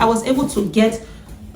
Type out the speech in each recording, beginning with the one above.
I was able to get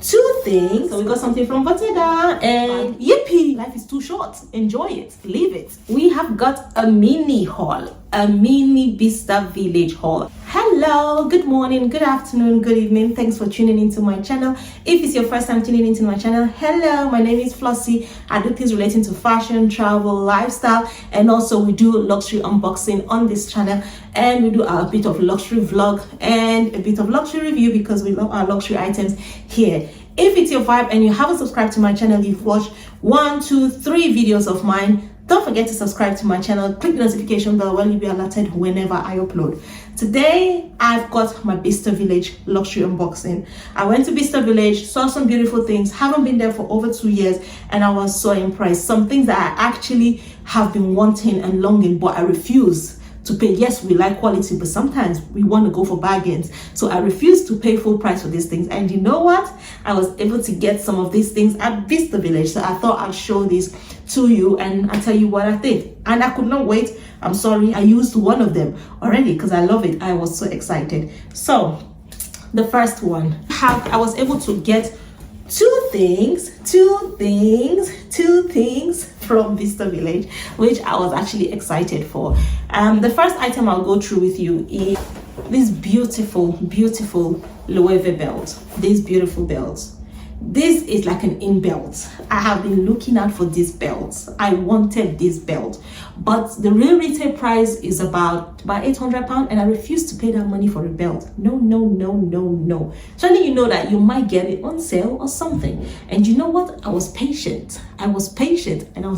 two things. So we got something from Bottega, and yippee, life is too short, enjoy it, live it. We have got a mini haul, a mini Bicester village haul. Hello, good morning, good afternoon, good evening. Thanks for tuning into my channel. If it's your first time tuning into my channel, hello, my name is Flossie. I do things relating to fashion, travel, lifestyle, and also we do luxury unboxing on this channel, and we do a bit of luxury vlog and a bit of luxury review because we love our luxury items here. If it's your vibe and you haven't subscribed to my channel, you've watched 1, 2, 3 videos of mine, don't forget to subscribe to my channel. Click the notification bell when you'll be alerted whenever I upload. Today I've got my Bicester Village luxury unboxing. I went to Bicester Village, saw some beautiful things, haven't been there for over 2 years, and I was so impressed. Some things that I actually have been wanting and longing, but I refuse to pay. Yes, we like quality, but sometimes we want to go for bargains, so I refuse to pay full price for these things. And you know what, I was able to get some of these things at Bicester Village, so I thought I'd show this to you and I'll tell you what I think. And I could not wait. I'm sorry, I used one of them already because I love it. I was so excited. So the first one, I was able to get two things from Bicester Village, which I was actually excited for. The first item I'll go through with you is this beautiful Loewe belt. These beautiful belts. This is like an in belt. I have been looking out for this belt. I wanted this belt, but the real retail price is about £800, and I refuse to pay that money for a belt. No. Surely you know that you might get it on sale or something. And you know what? I was patient, and I was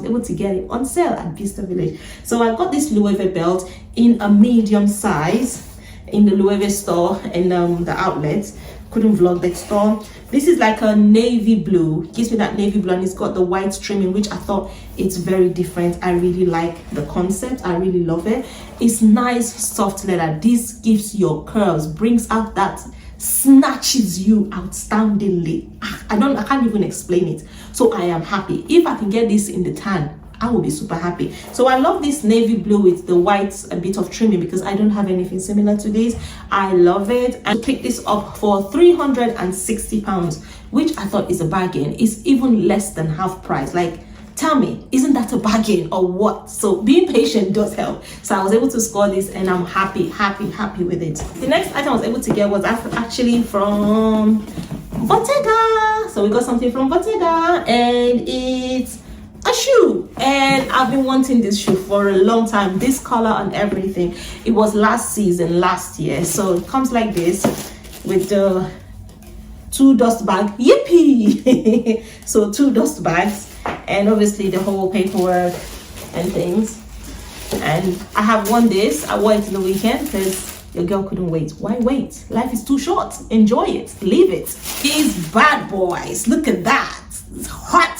able to get it on sale at Bicester Village. So I got this Loewe belt in a medium size in the Loewe store in the outlet. Couldn't vlog that store. This is like a navy blue, gives me that navy blue, and it's got the white trimming, which I thought it's very different. I really like the concept. I really love it. It's nice soft leather. This gives your curves, brings out that, snatches you outstandingly. I can't even explain it. So I am happy. If I can get this in the tan, I will be super happy. So I love this navy blue with the white, a bit of trimming, because I don't have anything similar to this. I love it. I picked this up for £360, which I thought is a bargain. It's even less than half price. Like, tell me, isn't that a bargain or what? So being patient does help. So I was able to score this, and I'm happy with it. The next item I was able to get was actually from Bottega. So we got something from Bottega, and it's a shoe, and I've been wanting this shoe for a long time. This color and everything. It was last year. So it comes like this with the 2 dust bag. Yippee! So 2 dust bags, and obviously the whole paperwork and things. And I have worn this. I wore it in the weekend because your girl couldn't wait. Why wait? Life is too short. Enjoy it. Live it. These bad boys. Look at that. It's hot.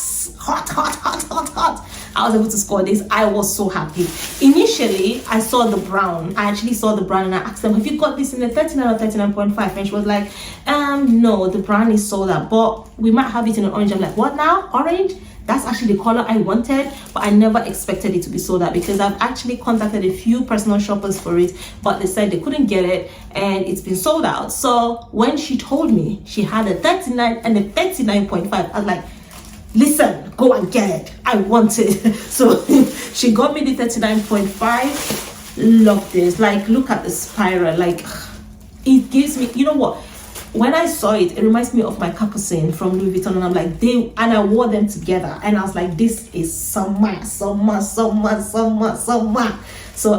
I was able to score this. I was so happy. Initially, I saw the brown. I actually saw the brown, and I asked them, have you got this in the 39 or 39.5? And she was like, no, the brown is sold out, but we might have it in an orange. I'm like, what now? Orange? That's actually the color I wanted, but I never expected it to be sold out because I've actually contacted a few personal shoppers for it, but they said they couldn't get it and it's been sold out. So when she told me she had a 39 and a 39.5, I was like, listen, go and get it. I want it. So she got me the 39.5. Love this. Like, look at the spiral. Like, it gives me, you know what? When I saw it, it reminds me of my capucine from Louis Vuitton, and I'm like, and I wore them together, and I was like, this is summer. So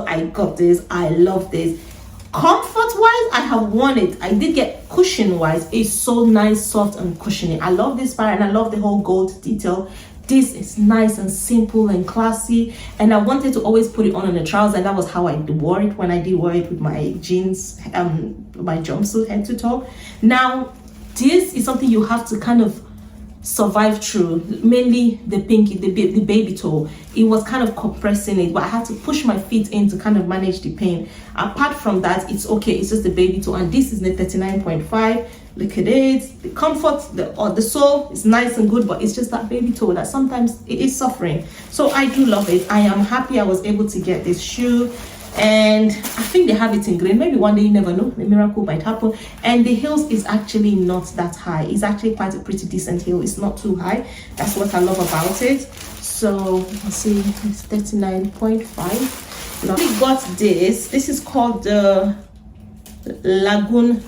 I got this. I love this. Comfort wise, I have worn it. I did get cushion wise. It's so nice, soft and cushiony. I love this part, and I love the whole gold detail. This is nice and simple and classy, and I wanted to always put it on the trousers, and that was how I wore it when I did wear it with my jeans, my jumpsuit head to toe. Now this is something you have to kind of survive through, mainly the pinky, the baby toe. It was kind of compressing it, but I had to push my feet in to kind of manage the pain. Apart from that, it's okay. It's just the baby toe, and this is the 39.5. Look at it. The comfort, the sole is nice and good, but it's just that baby toe that sometimes it is suffering. So I do love it. I am happy I was able to get this shoe, and I think they have it in green. Maybe one day, you never know, the miracle might happen. And the heels is actually not that high. It's actually quite a pretty decent heel. It's not too high. That's what I love about it. So let's see, it's 39.5. Now we got this. This is called the Lagoon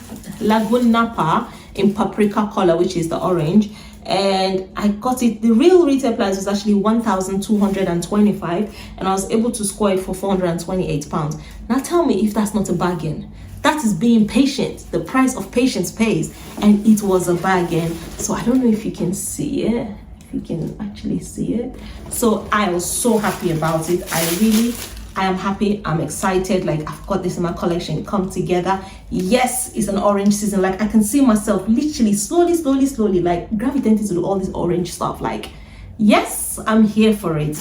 Napa in paprika color, which is the orange. And I got it, the real retail price was actually 1,225, and I was able to score it for 428 pounds. Now tell me if that's not a bargain. That is being patient. The price of patience pays, and it was a bargain. So I don't know if you can see it, if you can actually see it. So I was so happy about it. I am happy, I'm excited. Like, I've got this in my collection, come together. Yes, it's an orange season. Like, I can see myself literally slowly like gravitating to all this orange stuff. Like, yes, I'm here for it.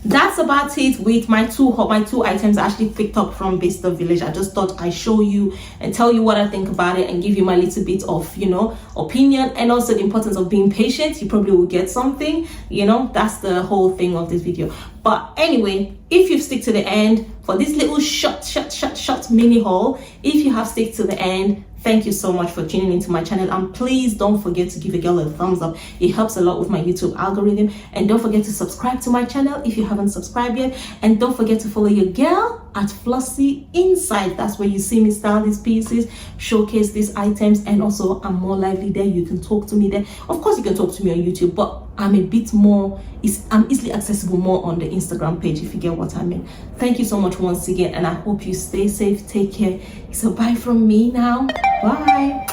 That's about it with my two items I actually picked up from Bicester Village. I just thought I'd show you and tell you what I think about it and give you my little bit of, you know, opinion, and also the importance of being patient. You probably will get something, you know, that's the whole thing of this video. But anyway, if you stick to the end for this little short mini haul, if you have stick to the end, thank you so much for tuning into my channel, and please don't forget to give a girl a thumbs up. It helps a lot with my YouTube algorithm. And don't forget to subscribe to my channel if you haven't subscribed yet, and don't forget to follow your girl at Flossy Inside. That's where you see me style these pieces, showcase these items, and also I'm more lively there. You can talk to me there. Of course you can talk to me on YouTube, but I'm a bit more, I'm easily accessible more on the Instagram page, if you get what I mean. Thank you so much once again, and I hope you stay safe, take care. It's a bye from me now. Bye.